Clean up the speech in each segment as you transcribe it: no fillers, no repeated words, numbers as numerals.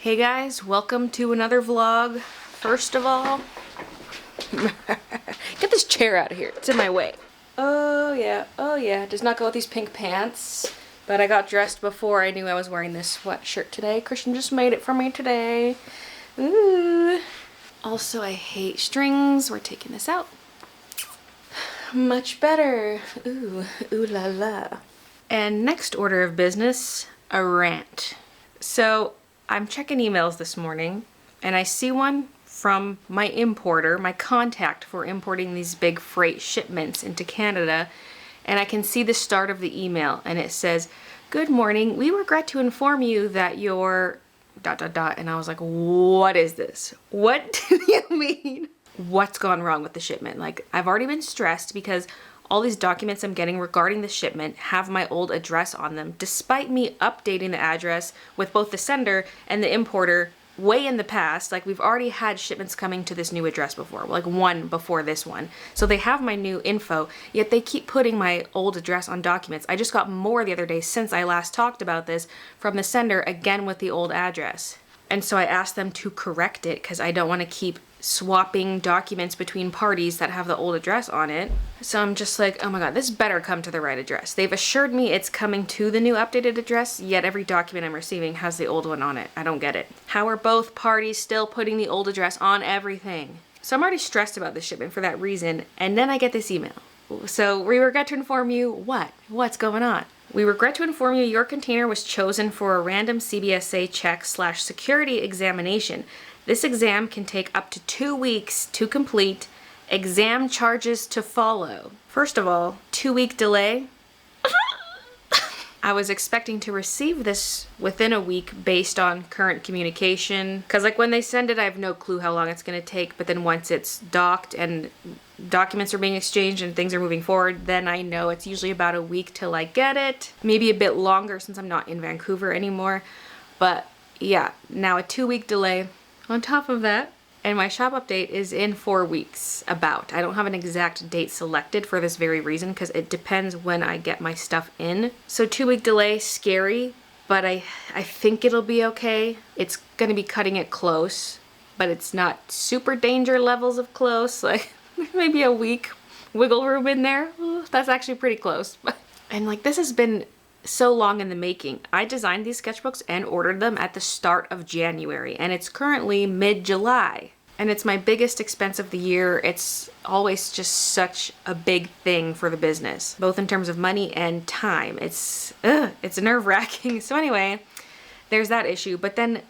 Hey guys, welcome to another vlog. First of all, get this chair out of here. It's in my way. Oh yeah, does not go with these pink pants. But I got dressed before I knew I was wearing this sweatshirt today. Christian just made it for me today. Ooh. Also, I hate strings. We're taking this out. Much better. Ooh la la. And next order of business, a rant. So, I'm checking emails this morning, and I see one from my importer, my contact for importing these big freight shipments into Canada, and I can see the start of the email, and it says, "Good morning, we regret to inform you that your... ... and I was like, what is this? What do you mean? What's gone wrong with the shipment? Like, I've already been stressed because all these documents I'm getting regarding the shipment have my old address on them, despite me updating the address with both the sender and the importer way in the past. Like, we've already had shipments coming to this new address before, like one before this one. So they have my new info, yet they keep putting my old address on documents. I just got more the other day since I last talked about this from the sender, again with the old address. And so I asked them to correct it because I don't want to keep swapping documents between parties that have the old address on it. So I'm just like, oh my god, this better come to the right address. They've assured me it's coming to the new updated address, yet every document I'm receiving has the old one on it. I don't get it. How are both parties still putting the old address on everything? So I'm already stressed about this shipment for that reason, and then I get this email. So we regret to inform you what? What's going on? We regret to inform you your container was chosen for a random CBSA check/security examination. This exam can take up to 2 weeks to complete. Exam charges to follow. First of all, 2-week delay. I was expecting to receive this within a week based on current communication. Because like when they send it, I have no clue how long it's going to take. But then once it's docked and documents are being exchanged and things are moving forward, then I know it's usually about a week till I get it. Maybe a bit longer since I'm not in Vancouver anymore. But yeah, now a 2-week delay on top of that. And my shop update is in 4 weeks, about. I don't have an exact date selected for this very reason because it depends when I get my stuff in. So 2-week delay, scary, but I think it'll be okay. It's gonna be cutting it close, but it's not super danger levels of close. Like maybe a week wiggle room in there. Ooh, that's actually pretty close. And like this has been so long in the making. I designed these sketchbooks and ordered them at the start of January, and it's currently mid-July. And it's my biggest expense of the year. It's always just such a big thing for the business, both in terms of money and time. It's nerve-wracking. So anyway, there's that issue. But then,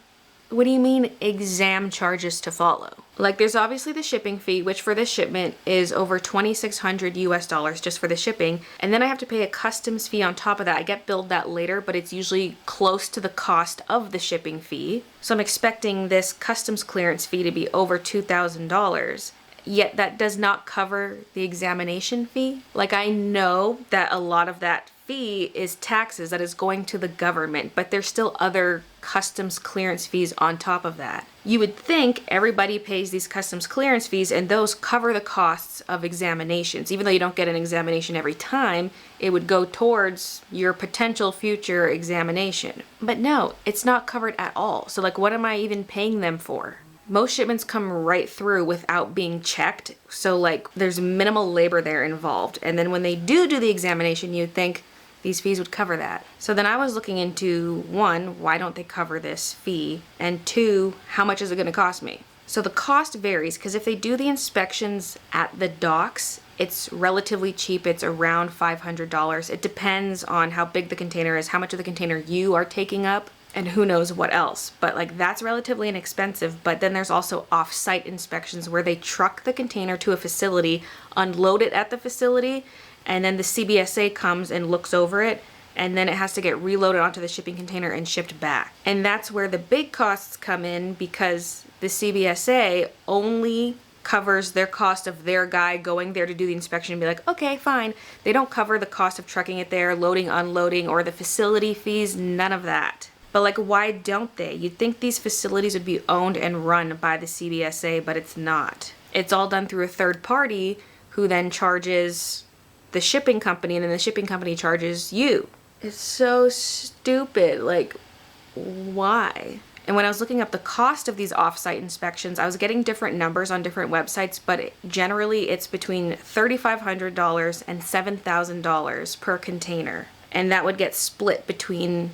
what do you mean exam charges to follow? Like, there's obviously the shipping fee, which for this shipment is over $2,600 US just for the shipping. And then I have to pay a customs fee on top of that. I get billed that later, but it's usually close to the cost of the shipping fee. So I'm expecting this customs clearance fee to be over $2,000. Yet that does not cover the examination fee. Like, I know that a lot of that fee is taxes that is going to the government, but there's still other customs clearance fees on top of that. You would think everybody pays these customs clearance fees and those cover the costs of examinations. Even though you don't get an examination every time, it would go towards your potential future examination. But no, it's not covered at all. So like, what am I even paying them for? Most shipments come right through without being checked, so like there's minimal labor there involved. And then when they do the examination, you'd think these fees would cover that. So then I was looking into, one, why don't they cover this fee? And two, how much is it gonna cost me? So the cost varies, because if they do the inspections at the docks, it's relatively cheap. It's around $500. It depends on how big the container is, how much of the container you are taking up, and who knows what else. But like, that's relatively inexpensive. But then there's also off-site inspections where they truck the container to a facility, unload it at the facility, and then the CBSA comes and looks over it, and then it has to get reloaded onto the shipping container and shipped back. And that's where the big costs come in, because the CBSA only covers their cost of their guy going there to do the inspection and be like, okay, fine. They don't cover the cost of trucking it there, loading, unloading, or the facility fees, none of that. But like, why don't they? You'd think these facilities would be owned and run by the CBSA, but it's not. It's all done through a third party who then charges the shipping company, and then the shipping company charges you. It's so stupid. Like, why? And when I was looking up the cost of these off-site inspections, I was getting different numbers on different websites, but generally it's between $3,500 and $7,000 per container. And that would get split between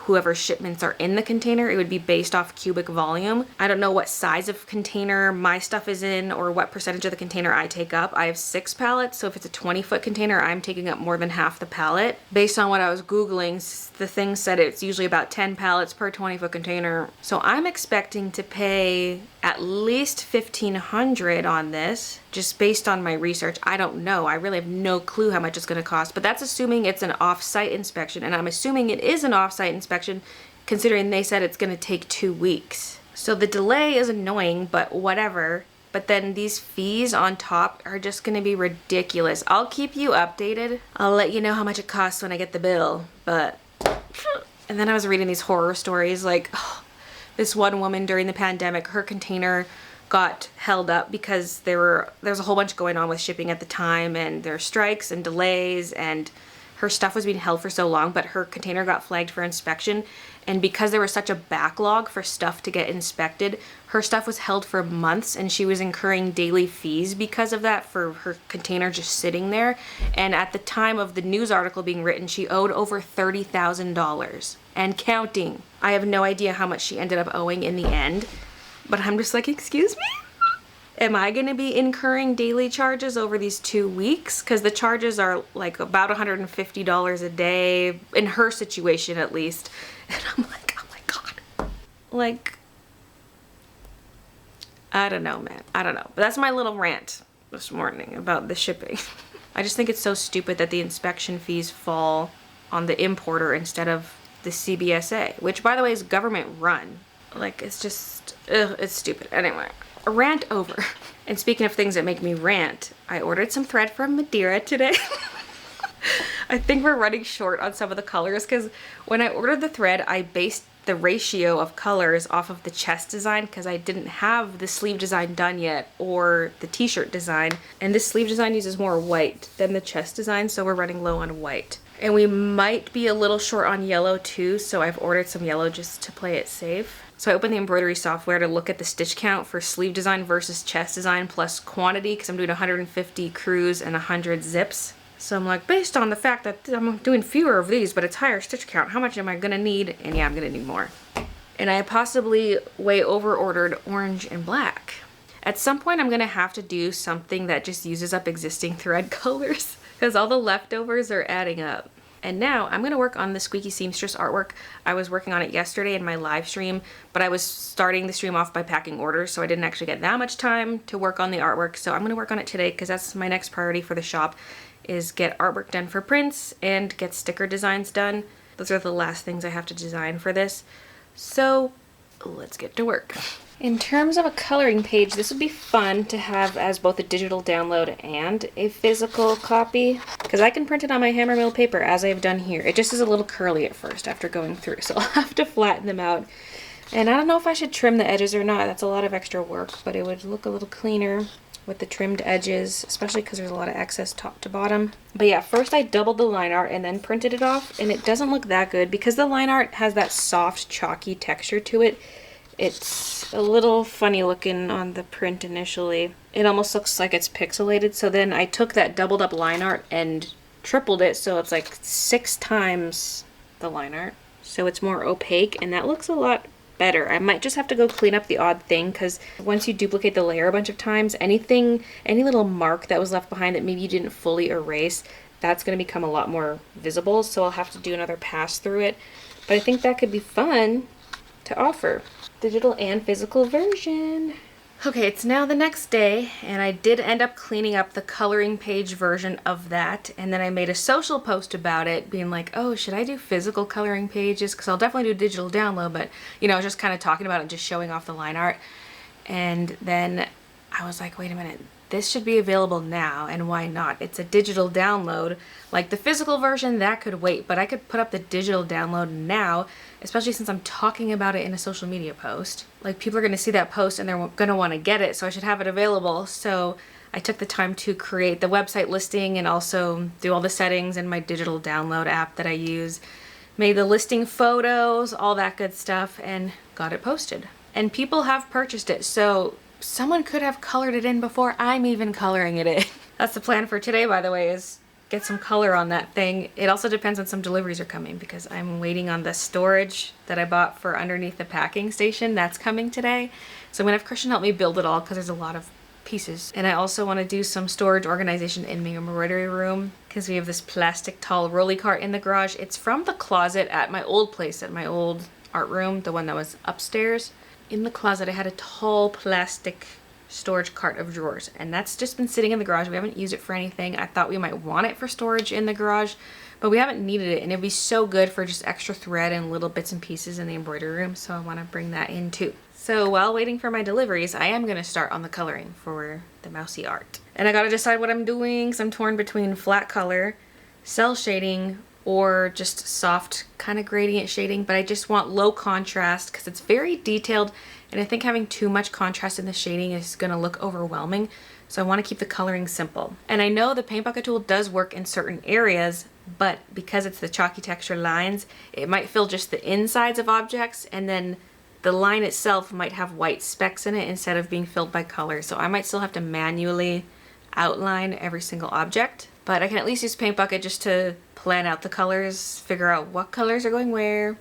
whoever shipments are in the container. It would be based off cubic volume. I don't know what size of container my stuff is in or what percentage of the container I take up. I have 6 pallets, so if it's a 20-foot container, I'm taking up more than half the pallet. Based on what I was Googling, the thing said it's usually about 10 pallets per 20-foot container. So I'm expecting to pay at least $1,500 on this, just based on my research. I don't know. I really have no clue how much it's going to cost, but that's assuming it's an off-site inspection, and I'm assuming it is an off-site inspection considering they said it's going to take 2 weeks. So the delay is annoying, but whatever. But then these fees on top are just going to be ridiculous. I'll keep you updated. I'll let you know how much it costs when I get the bill, but... And then I was reading these horror stories, like... This one woman during the pandemic, her container got held up because there was a whole bunch going on with shipping at the time, and there were strikes and delays, and her stuff was being held for so long, but her container got flagged for inspection. And because there was such a backlog for stuff to get inspected, her stuff was held for months, and she was incurring daily fees because of that for her container just sitting there. And at the time of the news article being written, she owed over $30,000 and counting. I have no idea how much she ended up owing in the end, but I'm just like, excuse me? Am I going to be incurring daily charges over these 2 weeks? Because the charges are like about $150 a day, in her situation at least. And I'm like, oh my God. Like, I don't know, man. I don't know. But that's my little rant this morning about the shipping. I just think it's so stupid that the inspection fees fall on the importer instead of the CBSA, which by the way is government run. Like, it's just, it's stupid. Anyway, a rant over. And speaking of things that make me rant, I ordered some thread from Madeira today. I think we're running short on some of the colors because when I ordered the thread, I based the ratio of colors off of the chest design because I didn't have the sleeve design done yet or the t-shirt design. And this sleeve design uses more white than the chest design, so we're running low on white. And we might be a little short on yellow too, so I've ordered some yellow just to play it safe. So I opened the embroidery software to look at the stitch count for sleeve design versus chest design plus quantity because I'm doing 150 crews and 100 zips. So I'm like, based on the fact that I'm doing fewer of these, but it's higher stitch count, how much am I gonna need? And yeah, I'm gonna need more. And I possibly way over ordered orange and black. At some point, I'm gonna have to do something that just uses up existing thread colors because all the leftovers are adding up. And now I'm gonna work on the Squeaky Seamstress artwork. I was working on it yesterday in my live stream, but I was starting the stream off by packing orders, so I didn't actually get that much time to work on the artwork. So I'm gonna work on it today because that's my next priority for the shop, is get artwork done for prints and get sticker designs done. Those are the last things I have to design for this. So let's get to work. In terms of a coloring page, this would be fun to have as both a digital download and a physical copy because I can print it on my hammer mill paper as I've done here. It just is a little curly at first after going through, so I'll have to flatten them out. And I don't know if I should trim the edges or not. That's a lot of extra work, but it would look a little cleaner with the trimmed edges, especially because there's a lot of excess top to bottom. But yeah, first I doubled the line art and then printed it off, and it doesn't look that good because the line art has that soft, chalky texture to it. It's a little funny looking on the print initially. It almost looks like it's pixelated, so then I took that doubled up line art and tripled it, so it's like 6 times the line art. So it's more opaque, and that looks a lot better. I might just have to go clean up the odd thing because once you duplicate the layer a bunch of times, any little mark that was left behind that maybe you didn't fully erase, that's going to become a lot more visible, so I'll have to do another pass through it. But I think that could be fun to offer. Digital and physical version. Okay, it's now the next day, and I did end up cleaning up the coloring page version of that, and then I made a social post about it, being like, oh, should I do physical coloring pages? Because I'll definitely do digital download, but, you know, just kind of talking about it, just showing off the line art. And then I was like, wait a minute, this should be available now, and why not? It's a digital download. Like the physical version, that could wait, but I could put up the digital download now, especially since I'm talking about it in a social media post. Like, people are going to see that post and they're going to want to get it, so I should have it available. So I took the time to create the website listing and also do all the settings in my digital download app that I use. made the listing photos, all that good stuff, and got it posted. And people have purchased it, so someone could have colored it in before I'm even coloring it in. That's the plan for today, by the way, is get some color on that thing. It also depends on some deliveries are coming because I'm waiting on the storage that I bought for underneath the packing station. That's coming today. So I'm gonna have Christian help me build it all because there's a lot of pieces. And I also want to do some storage organization in my embroidery room because we have this plastic tall rolly cart in the garage. It's from the closet at my old place, at my old art room, the one that was upstairs. In the closet I had a tall plastic storage cart of drawers, and that's just been sitting in the garage. We haven't used it for anything. I thought we might want it for storage in the garage, but we haven't needed it, and it'd be so good for just extra thread and little bits and pieces in the embroidery room, so I want to bring that in too. So while waiting for my deliveries, I am going to start on the coloring for the Mousie Art. And I got to decide what I'm doing, because I'm torn between flat color, cell shading, or just soft kind of gradient shading, but I just want low contrast because it's very detailed, and I think having too much contrast in the shading is going to look overwhelming, so I want to keep the coloring simple. And I know the paint bucket tool does work in certain areas, but because it's the chalky texture lines, it might fill just the insides of objects, and then the line itself might have white specks in it instead of being filled by color, so I might still have to manually outline every single object. But I can at least use paint bucket just to plan out the colors, figure out what colors are going where.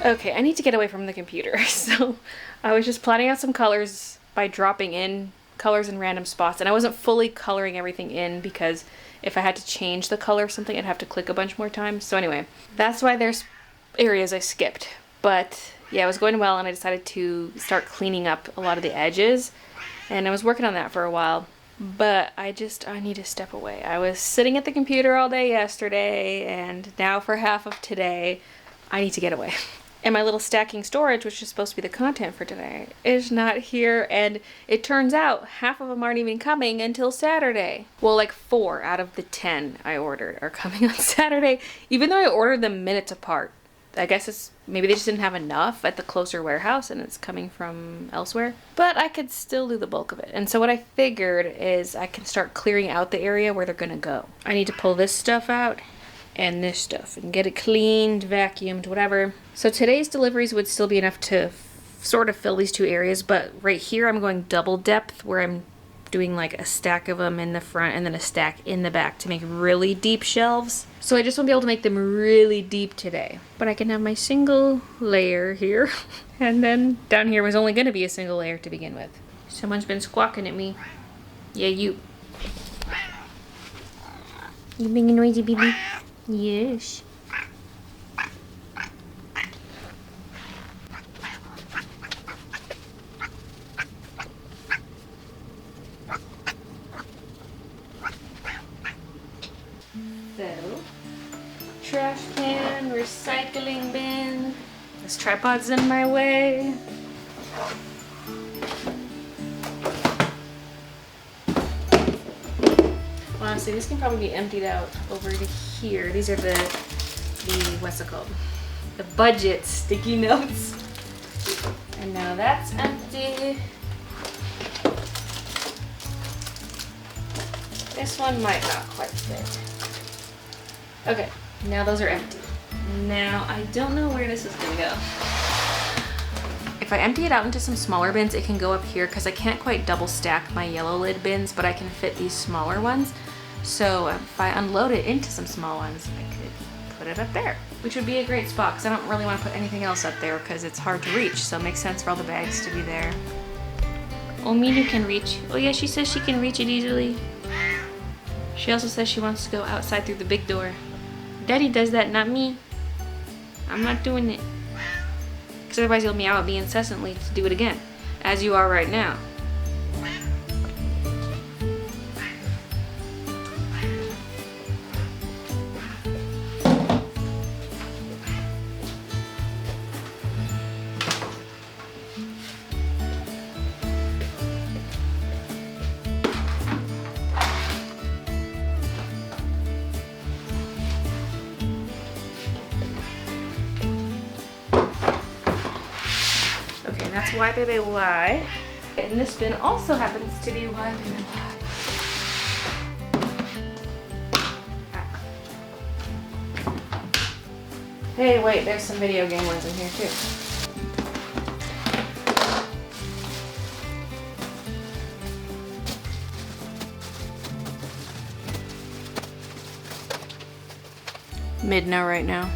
Okay, I need to get away from the computer. So I was just plotting out some colors by dropping in colors in random spots, and I wasn't fully coloring everything in because if I had to change the color of something, I'd have to click a bunch more times. So anyway, that's why there's areas I skipped. But yeah, it was going well, and I decided to start cleaning up a lot of the edges, and I was working on that for a while. But I need to step away. I was sitting at the computer all day yesterday, and now for half of today, I need to get away. And my little stacking storage, which is supposed to be the content for today, is not here. And it turns out half of them aren't even coming until Saturday. Well, like 4 out of the 10 I ordered are coming on Saturday, even though I ordered them minutes apart. I guess it's maybe they just didn't have enough at the closer warehouse and it's coming from elsewhere. But I could still do the bulk of it. And so what I figured is I can start clearing out the area where they're gonna go. I need to pull this stuff out and this stuff and get it cleaned, vacuumed, whatever. So today's deliveries would still be enough to sort of fill these 2 areas, but right here I'm going double depth where I'm doing like a stack of them in the front and then a stack in the back to make really deep shelves. So I just won't be able to make them really deep today. But I can have my single layer here. And then down here was only going to be a single layer to begin with. Someone's been squawking at me. Yeah, you. You being a noisy baby? Yes. So, trash can, recycling bin. This tripod's in my way. Honestly, this can probably be emptied out over to here. These are the what's it called? The budget sticky notes. And now that's empty. This one might not quite fit. Okay, now those are empty. Now I don't know where this is gonna go. If I empty it out into some smaller bins, it can go up here because I can't quite double stack my yellow lid bins, but I can fit these smaller ones. So if I unload it into some small ones, I could put it up there, which would be a great spot because I don't really want to put anything else up there because it's hard to reach. So it makes sense for all the bags to be there. Oh, Minu can reach. Oh yeah, she says she can reach it easily. She also says she wants to go outside through the big door. Daddy does that, not me. I'm not doing it. Because otherwise you'll meow at me incessantly to do it again, as you are right now. That's why, baby, why. And this bin also happens to be why, baby, why. Hey, wait, there's some video game ones in here too. Mid now, right now.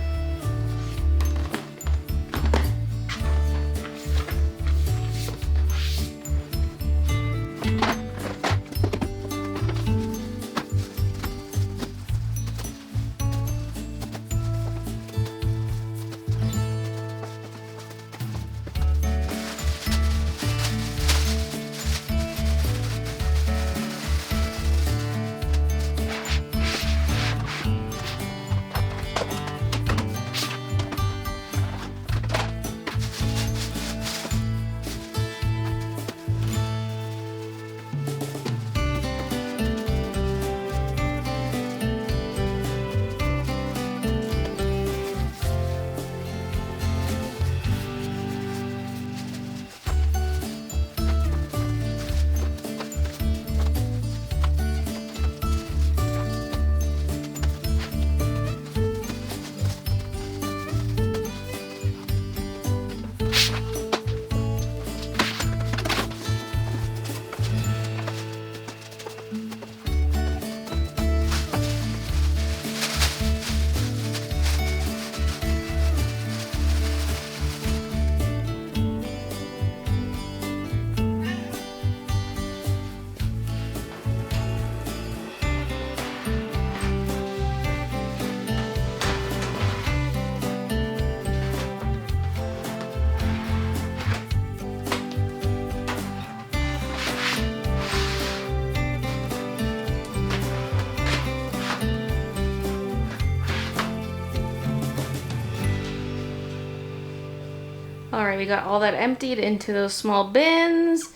Alright, we got all that emptied into those small bins,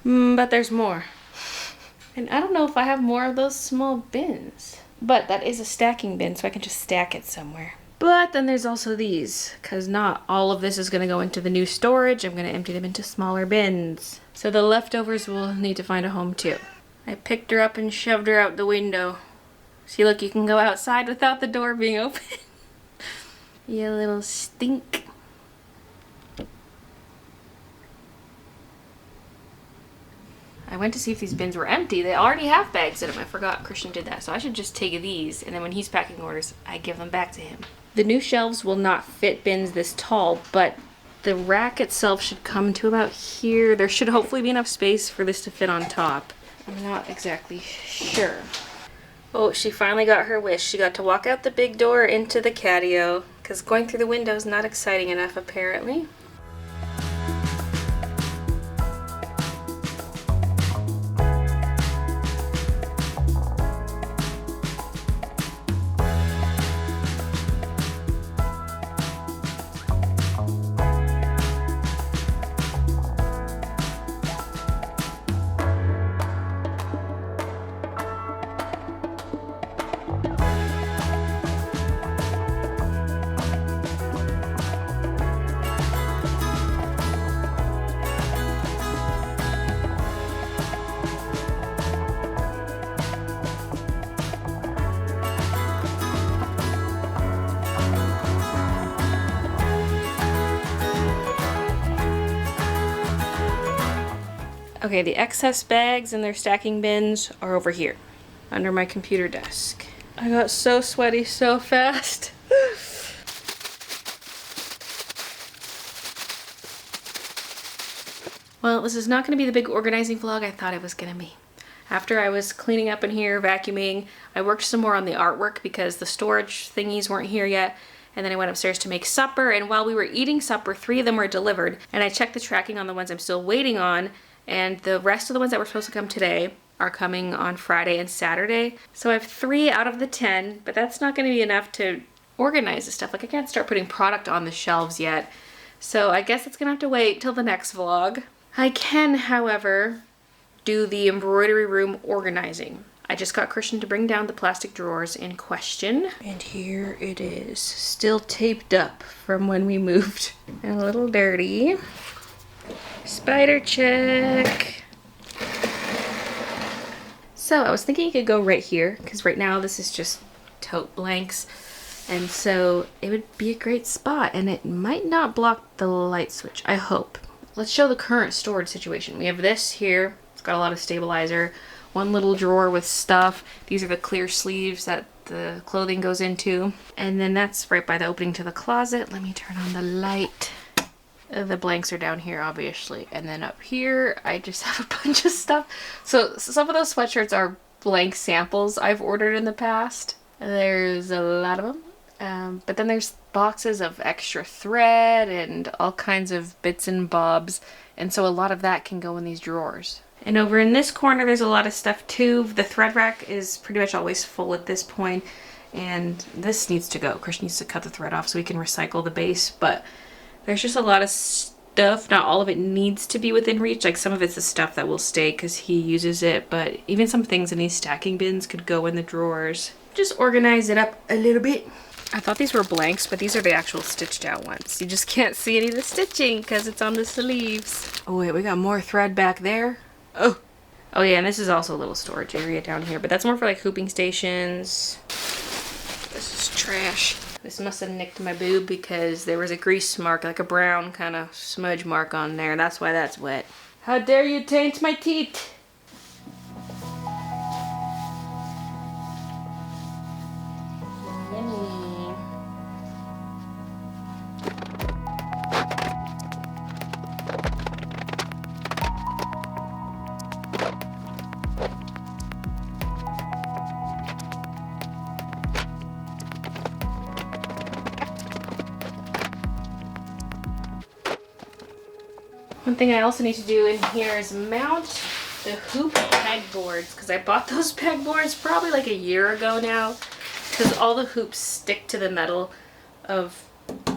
but there's more. And I don't know if I have more of those small bins. But that is a stacking bin, so I can just stack it somewhere. But then there's also these, because not all of this is going to go into the new storage. I'm going to empty them into smaller bins. So the leftovers will need to find a home too. I picked her up and shoved her out the window. See, look, you can go outside without the door being open. You little stink. I went to see if these bins were empty. They already have bags in them. I forgot Christian did that. So I should just take these, and then when he's packing orders, I give them back to him. The new shelves will not fit bins this tall, but the rack itself should come to about here. There should hopefully be enough space for this to fit on top. I'm not exactly sure. Oh, she finally got her wish. She got to walk out the big door into the catio, because going through the window is not exciting enough, apparently. Okay, the excess bags and their stacking bins are over here, under my computer desk. I got so sweaty so fast. Well, this is not going to be the big organizing vlog I thought it was going to be. After I was cleaning up in here, vacuuming, I worked some more on the artwork because the storage thingies weren't here yet. And then I went upstairs to make supper, and while we were eating supper, 3 of them were delivered. And I checked the tracking on the ones I'm still waiting on, and the rest of the ones that were supposed to come today are coming on Friday and Saturday. So I have 3 out of the 10, but that's not going to be enough to organize the stuff. Like, I can't start putting product on the shelves yet. So I guess it's going to have to wait till the next vlog. I can, however, do the embroidery room organizing. I just got Christian to bring down the plastic drawers in question. And here it is, still taped up from when we moved. And a little dirty. Spider check. So I was thinking you could go right here, because right now this is just tote blanks. And so it would be a great spot, and it might not block the light switch, I hope. Let's show the current storage situation. We have this here. It's got a lot of stabilizer. One little drawer with stuff. These are the clear sleeves that the clothing goes into. And then that's right by the opening to the closet. Let me turn on the light. The blanks are down here, obviously. And then up here, I just have a bunch of stuff. So some of those sweatshirts are blank samples I've ordered in the past. There's a lot of them. But then there's boxes of extra thread and all kinds of bits and bobs. And so a lot of that can go in these drawers. And over in this corner, there's a lot of stuff too. The thread rack is pretty much always full at this point. And this needs to go. Christian needs to cut the thread off so we can recycle the base. But there's just a lot of stuff. Not all of it needs to be within reach. Like, some of it's the stuff that will stay because he uses it. But even some things in these stacking bins could go in the drawers. Just organize it up a little bit. I thought these were blanks, but these are the actual stitched out ones. You just can't see any of the stitching because it's on the sleeves. Oh wait, we got more thread back there. Oh yeah, and this is also a little storage area down here, but that's more for like hooping stations. This is trash. This must have nicked my boob because there was a grease mark, like a brown kind of smudge mark on there. That's why that's wet. How dare you taint my teeth? Yummy. One thing I also need to do in here is mount the hoop pegboards, because I bought those pegboards probably like a year ago now, because all the hoops stick to the metal of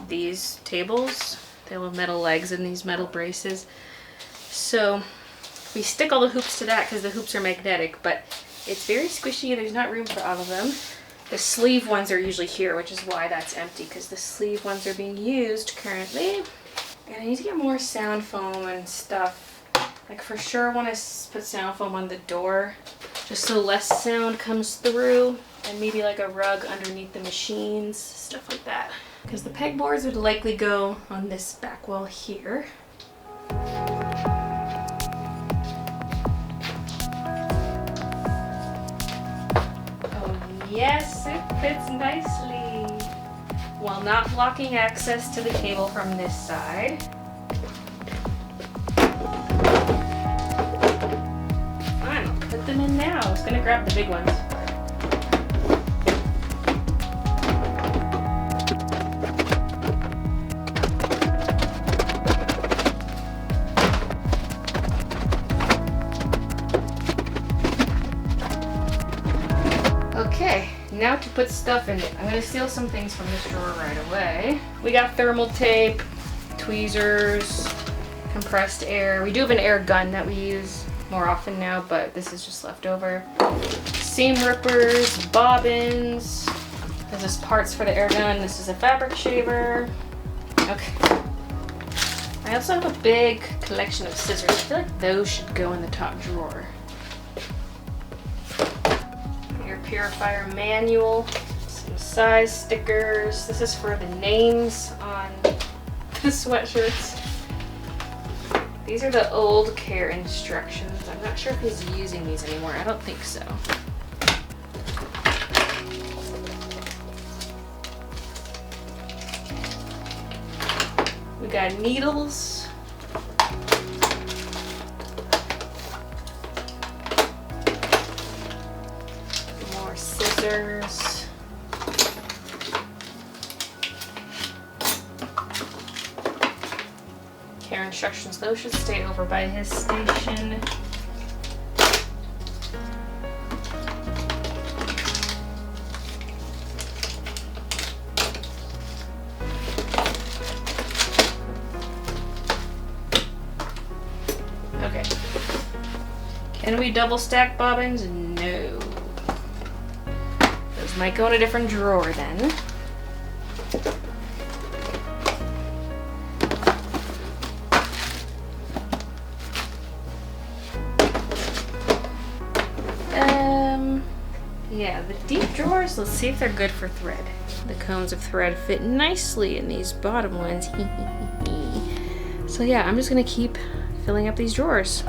these tables. They have metal legs and these metal braces. So we stick all the hoops to that because the hoops are magnetic, but it's very squishy. There's not room for all of them. The sleeve ones are usually here, which is why that's empty, because the sleeve ones are being used currently. And I need to get more sound foam and stuff. Like for sure I want to put sound foam on the door, just so less sound comes through, and maybe like a rug underneath the machines, stuff like that. Because the pegboards would likely go on this back wall here. Yes, it fits nicely, while not blocking access to the cable from this side. Fine, I'll put them in now. I was gonna grab the big ones. Okay, now to put stuff in it. I'm gonna steal some things from this drawer right away. We got thermal tape, tweezers, compressed air. We do have an air gun that we use more often now, but this is just left over. Seam rippers, bobbins. This is parts for the air gun. This is a fabric shaver. Okay. I also have a big collection of scissors. I feel like those should go in the top drawer. Purifier manual, some size stickers. This is for the names on the sweatshirts. These are the old care instructions. I'm not sure if he's using these anymore. I don't think so. We got needles. Scissors. Care instructions, those should stay over by his station. Okay. Can we double stack bobbins? No. Might go in a different drawer then. Yeah, the deep drawers, let's see if they're good for thread. The cones of thread fit nicely in these bottom ones. So yeah, I'm just gonna keep filling up these drawers.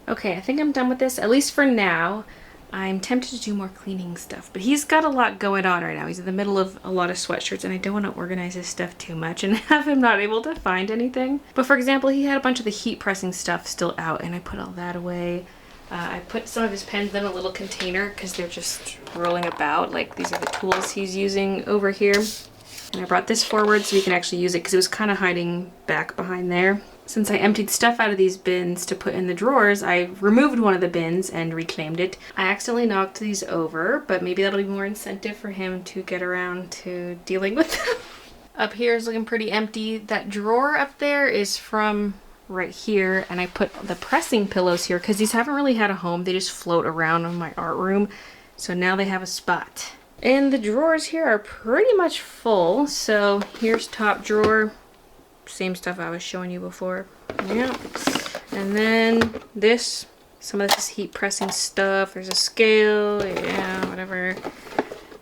Okay, I think I'm done with this, at least for now. I'm tempted to do more cleaning stuff, but he's got a lot going on right now. He's in the middle of a lot of sweatshirts, and I don't want to organize his stuff too much and have him not able to find anything. But for example, he had a bunch of the heat pressing stuff still out, and I put all that away. I put some of his pens in a little container because they're just rolling about. Like, these are the tools he's using over here. And I brought this forward so we can actually use it because it was kind of hiding back behind there. Since I emptied stuff out of these bins to put in the drawers, I removed one of the bins and reclaimed it. I accidentally knocked these over, but maybe that'll be more incentive for him to get around to dealing with them. Up here is looking pretty empty. That drawer up there is from right here, and I put the pressing pillows here because these haven't really had a home. They just float around in my art room, so now they have a spot. And the drawers here are pretty much full, so here's top drawer. Same stuff I was showing you before. Yeah. And then this, some of this is heat pressing stuff. There's a scale, yeah, whatever.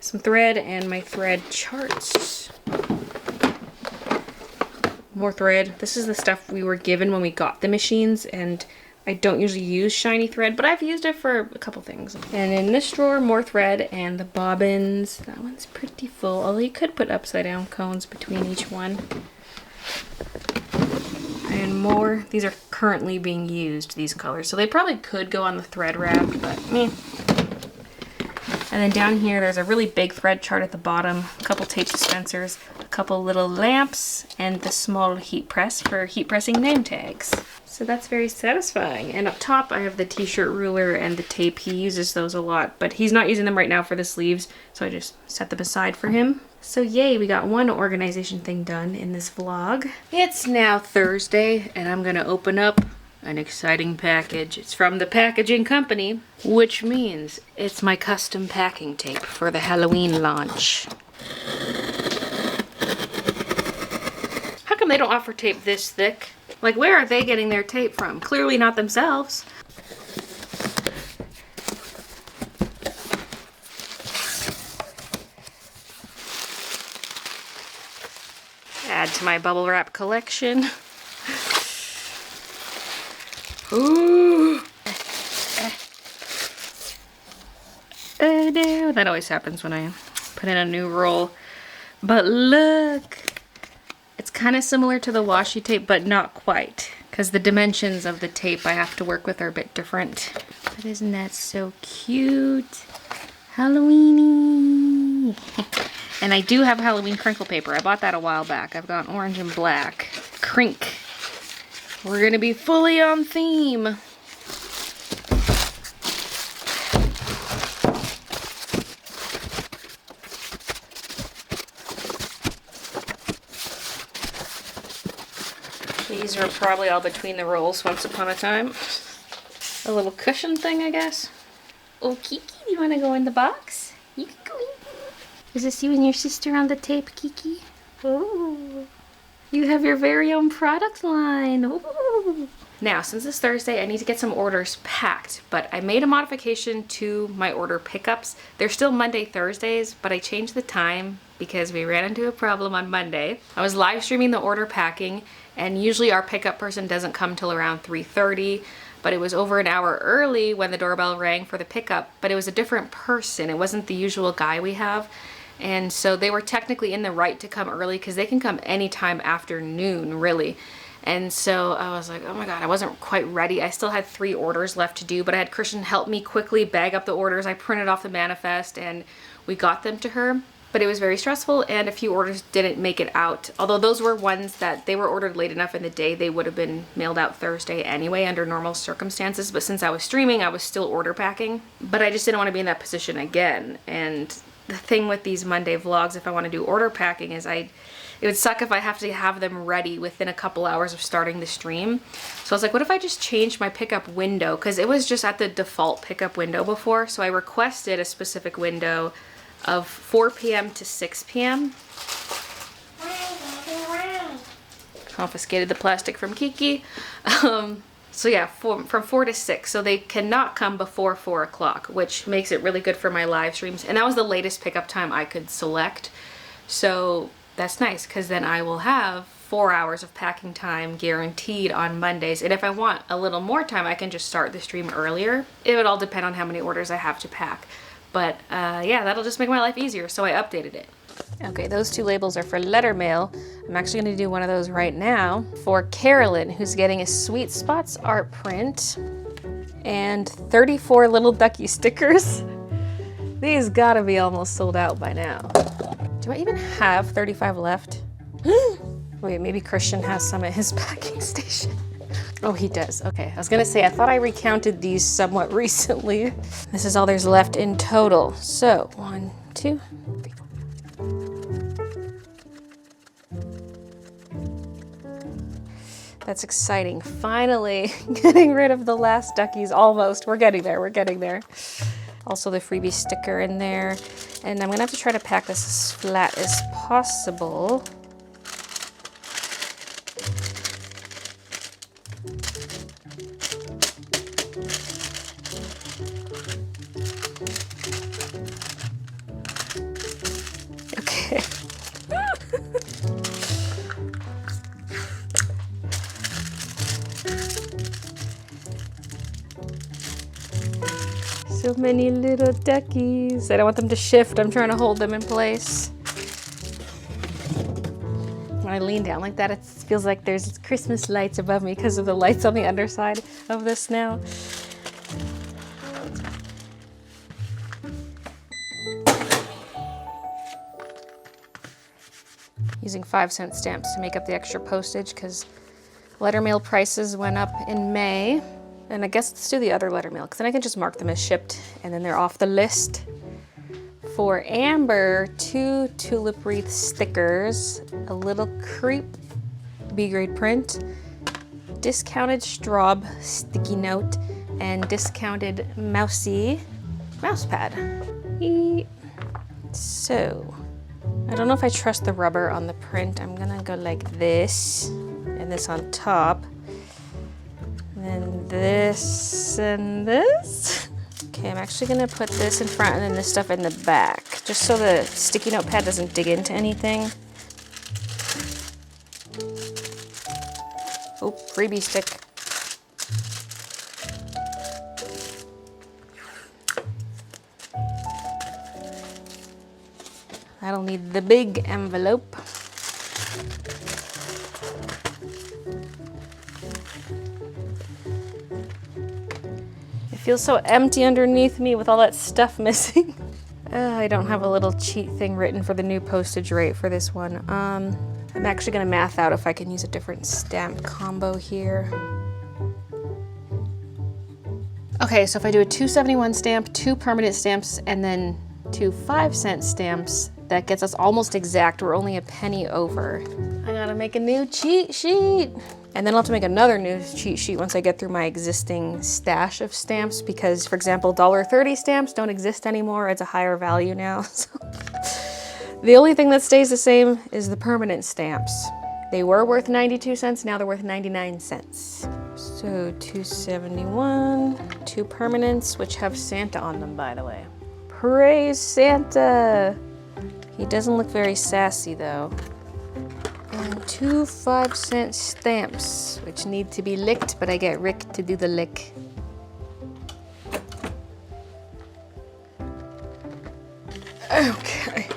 some thread and my thread charts. More thread. This is the stuff we were given when we got the machines, and I don't usually use shiny thread, but I've used it for a couple things. And in this drawer, more thread and the bobbins. That one's pretty full, although you could put upside down cones between each one. And more. These are currently being used, these colors. So they probably could go on the thread wrap, but meh. And then down here, there's a really big thread chart at the bottom, a couple tape dispensers, a couple little lamps, and the small heat press for heat pressing name tags. So that's very satisfying. And up top, I have the t-shirt ruler and the tape. He uses those a lot, but he's not using them right now for the sleeves, so I just set them aside for him. So yay, we got one organization thing done in this vlog. It's now Thursday, and I'm gonna open up an exciting package. It's from the packaging company, which means it's my custom packing tape for the Halloween launch. How come they don't offer tape this thick? Like, where are they getting their tape from? Clearly not themselves. Add to my bubble wrap collection. Ooh. Oh no, that always happens when I put in a new roll. But look, it's kind of similar to the washi tape, but not quite, because the dimensions of the tape I have to work with are a bit different. But isn't that so cute? Halloweeny. And I do have Halloween crinkle paper. I bought that a while back. I've got orange and black. Crink. We're gonna be fully on theme. These are probably all between the rolls once upon a time. A little cushion thing, I guess. Oh, Kiki, do you want to go in the box? You can go in. Is this you and your sister on the tape, Kiki? Oh. You have your very own product line. Ooh. Now, since it's Thursday, I need to get some orders packed, but I made a modification to my order pickups. They're still Monday, Thursdays, but I changed the time because we ran into a problem on Monday. I was live streaming the order packing, and usually our pickup person doesn't come till around 3:30, but it was over an hour early when the doorbell rang for the pickup, but it was a different person. It wasn't the usual guy we have. And so they were technically in the right to come early because they can come anytime after noon, really. And so I was like, oh my God, I wasn't quite ready. I still had 3 orders left to do, but I had Christian help me quickly bag up the orders. I printed off the manifest and we got them to her. But it was very stressful and a few orders didn't make it out. Although those were ones that they were ordered late enough in the day, they would have been mailed out Thursday anyway under normal circumstances. But since I was streaming, I was still order packing. But I just didn't want to be in that position again. And the thing with these Monday vlogs, if I want to do order packing, is it would suck if I have to have them ready within a couple hours of starting the stream. So I was like, what if I just changed my pickup window? Because it was just at the default pickup window before. So I requested a specific window of 4 p.m. to 6 p.m. Confiscated the plastic from Kiki. So yeah, from 4 to 6. So they cannot come before 4 o'clock, which makes it really good for my live streams. And that was the latest pickup time I could select. So that's nice, because then I will have 4 hours of packing time guaranteed on Mondays. And if I want a little more time, I can just start the stream earlier. It would all depend on how many orders I have to pack. But yeah, that'll just make my life easier. So I updated it. Okay, those 2 labels are for letter mail. I'm actually going to do one of those right now for Carolyn, who's getting a Sweet Spots art print and 34 little ducky stickers. These gotta be almost sold out by now. Do I even have 35 left? Wait, maybe Christian has some at his packing station. Oh, he does. Okay, I was gonna say, I thought I recounted these somewhat recently. This is all there's left in total. So, 1, 2, 3, 4. That's exciting. Finally getting rid of the last duckies. Almost. We're getting there. We're getting there. Also the freebie sticker in there. And I'm gonna have to try to pack this as flat as possible. So many little duckies. I don't want them to shift. I'm trying to hold them in place. When I lean down like that, it feels like there's Christmas lights above me because of the lights on the underside of this now. Using 5-cent stamps to make up the extra postage because letter mail prices went up in May. And I guess let's do the other letter mail because then I can just mark them as shipped and then they're off the list. For Amber, 2 tulip wreath stickers, a little crepe B-grade print, discounted Straub sticky note, and discounted Mousie mouse pad. So, I don't know if I trust the rubber on the print. I'm gonna go like this, and this on top. And then this and this. Okay, I'm actually gonna put this in front and then this stuff in the back, just so the sticky note pad doesn't dig into anything. Oh, freebie stick. That'll need the big envelope. It feels so empty underneath me with all that stuff missing. I don't have a little cheat thing written for the new postage rate for this one. I'm actually gonna math out if I can use a different stamp combo here. Okay, so if I do a 271 stamp, 2 permanent stamps, and then 2 5-cent stamps, that gets us almost exact. We're only a penny over. I gotta make a new cheat sheet. And then I'll have to make another new cheat sheet once I get through my existing stash of stamps because, for example, $1.30 stamps don't exist anymore. It's a higher value now. So the only thing that stays the same is the permanent stamps. They were worth 92 cents, now they're worth 99 cents. So 271, 2 permanents, which have Santa on them, by the way. Praise Santa! He doesn't look very sassy though. And 2 5-cent stamps, which need to be licked, but I get Rick to do the lick. Okay,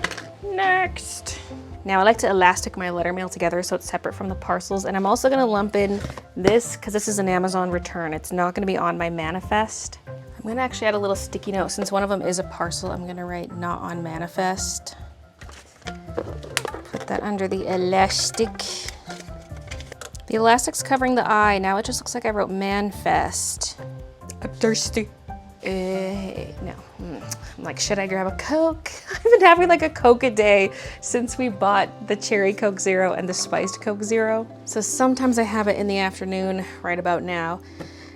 next. Now I like to elastic my letter mail together so it's separate from the parcels, and I'm also gonna lump in this, because this is an Amazon return. It's not gonna be on my manifest. I'm gonna actually add a little sticky note. Since one of them is a parcel, I'm gonna write not on manifest. Put that under the elastic. The elastic's covering the eye. Now it just looks like I wrote manifest. I'm thirsty. No. I'm like, should I grab a Coke? I've been having like a Coke a day since we bought the cherry Coke Zero and the spiced Coke Zero. So sometimes I have it in the afternoon, right about now,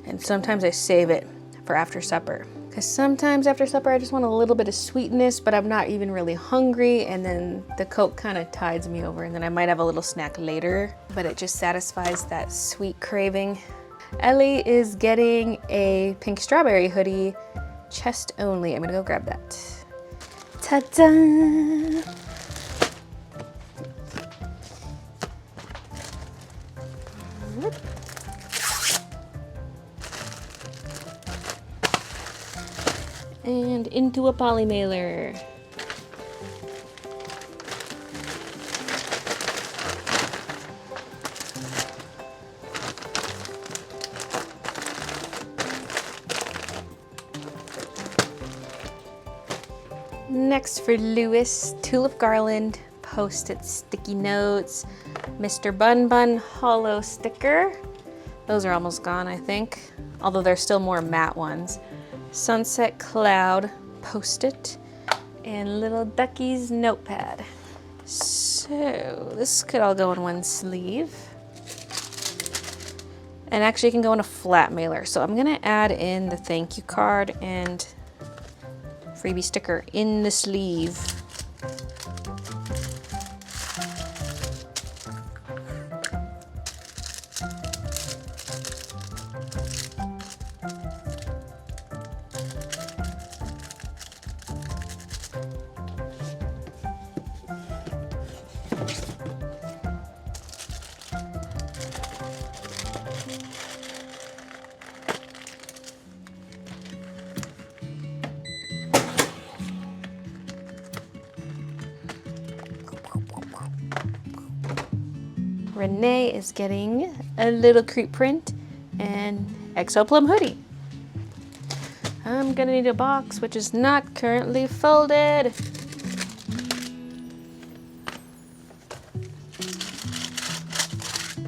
and sometimes I save it for after supper. Because sometimes after supper I just want a little bit of sweetness, but I'm not even really hungry, and then the Coke kind of tides me over, and then I might have a little snack later, but it just satisfies that sweet craving. Ellie is getting a pink strawberry hoodie, chest only. I'm gonna go grab that. Ta-da! And into a poly mailer. Next for Lewis, tulip garland, post-it sticky notes, Mr. Bun Bun hollow sticker. Those are almost gone, I think, although there's still more matte ones. Sunset cloud post-it, and little ducky's notepad. So this could all go in one sleeve. And actually it can go in a flat mailer. So I'm gonna add in the thank you card and freebie sticker in the sleeve. Renee is getting a little creep print and Exo Plum hoodie. I'm gonna need a box, which is not currently folded.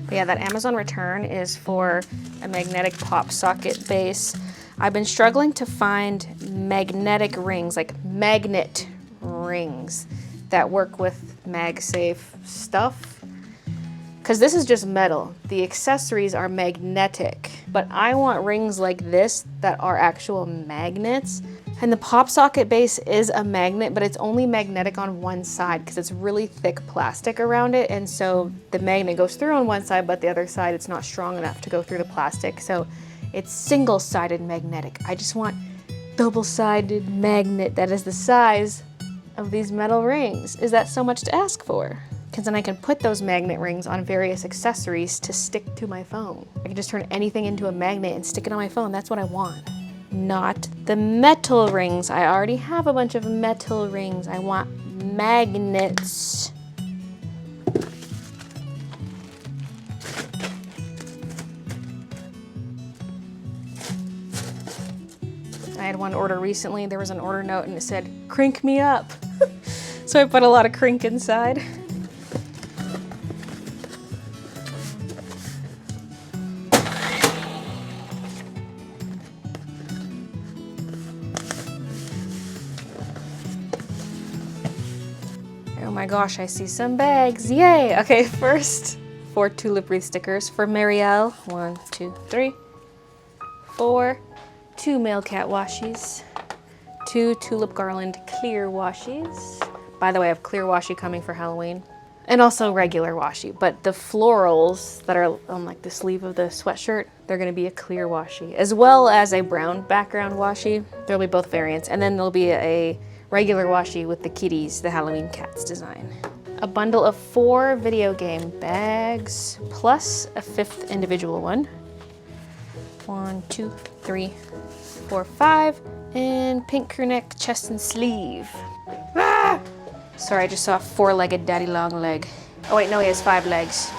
But yeah, that Amazon return is for a magnetic pop socket base. I've been struggling to find magnetic rings, like magnet rings that work with MagSafe stuff. Because this is just metal. The accessories are magnetic. But I want rings like this that are actual magnets. And the pop socket base is a magnet, but it's only magnetic on one side because it's really thick plastic around it. And so the magnet goes through on one side, but the other side it's not strong enough to go through the plastic. So it's single-sided magnetic. I just want double-sided magnet that is the size of these metal rings. Is that so much to ask for? Because then I can put those magnet rings on various accessories to stick to my phone. I can just turn anything into a magnet and stick it on my phone. That's what I want. Not the metal rings. I already have a bunch of metal rings. I want magnets. I had one order recently. There was an order note and it said, "Crink me up." So I put a lot of crink inside. Oh my gosh, I see some bags. Yay! Okay, first, 4 tulip wreath stickers for Marielle. 1, 2, 3, 4. 2 male cat washies. 2 tulip garland clear washies. By the way, I have clear washi coming for Halloween. And also regular washi, but the florals that are on like the sleeve of the sweatshirt, they're gonna be a clear washi, as well as a brown background washi. There'll be both variants, and then there'll be a regular washi with the kitties, the Halloween cats design. A bundle of 4 video game bags, plus a 5th individual one. 1, 2, 3, 4, 5, and pink crew neck, chest and sleeve. Ah! Sorry, I just saw a 4-legged daddy long leg. Oh wait, no, he has 5 legs.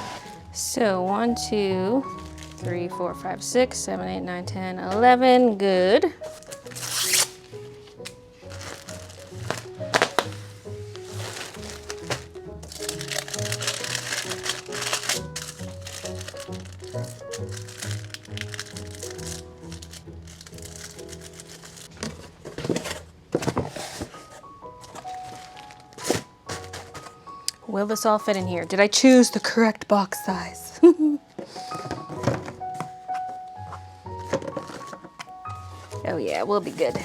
So 1, 2, 3, 4, 5, 6, 7, 8, 9, 10, 11, good. Will this all fit in here? Did I choose the correct box size? Oh yeah, we'll be good.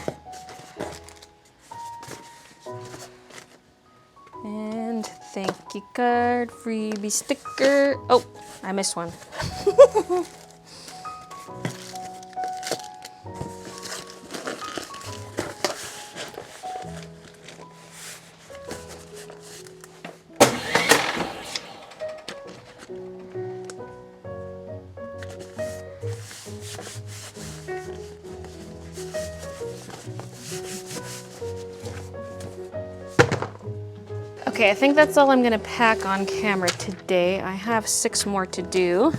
And thank you card, freebie sticker. Oh, I missed one. Okay, I think that's all I'm gonna pack on camera today. I have 6 more to do,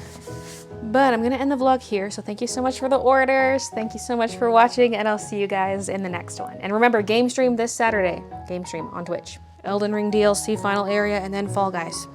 but I'm gonna end the vlog here. So thank you so much for the orders. Thank you so much for watching, and I'll see you guys in the next one. And remember, game stream this Saturday. Game stream on Twitch. Elden Ring DLC final area, and then Fall Guys.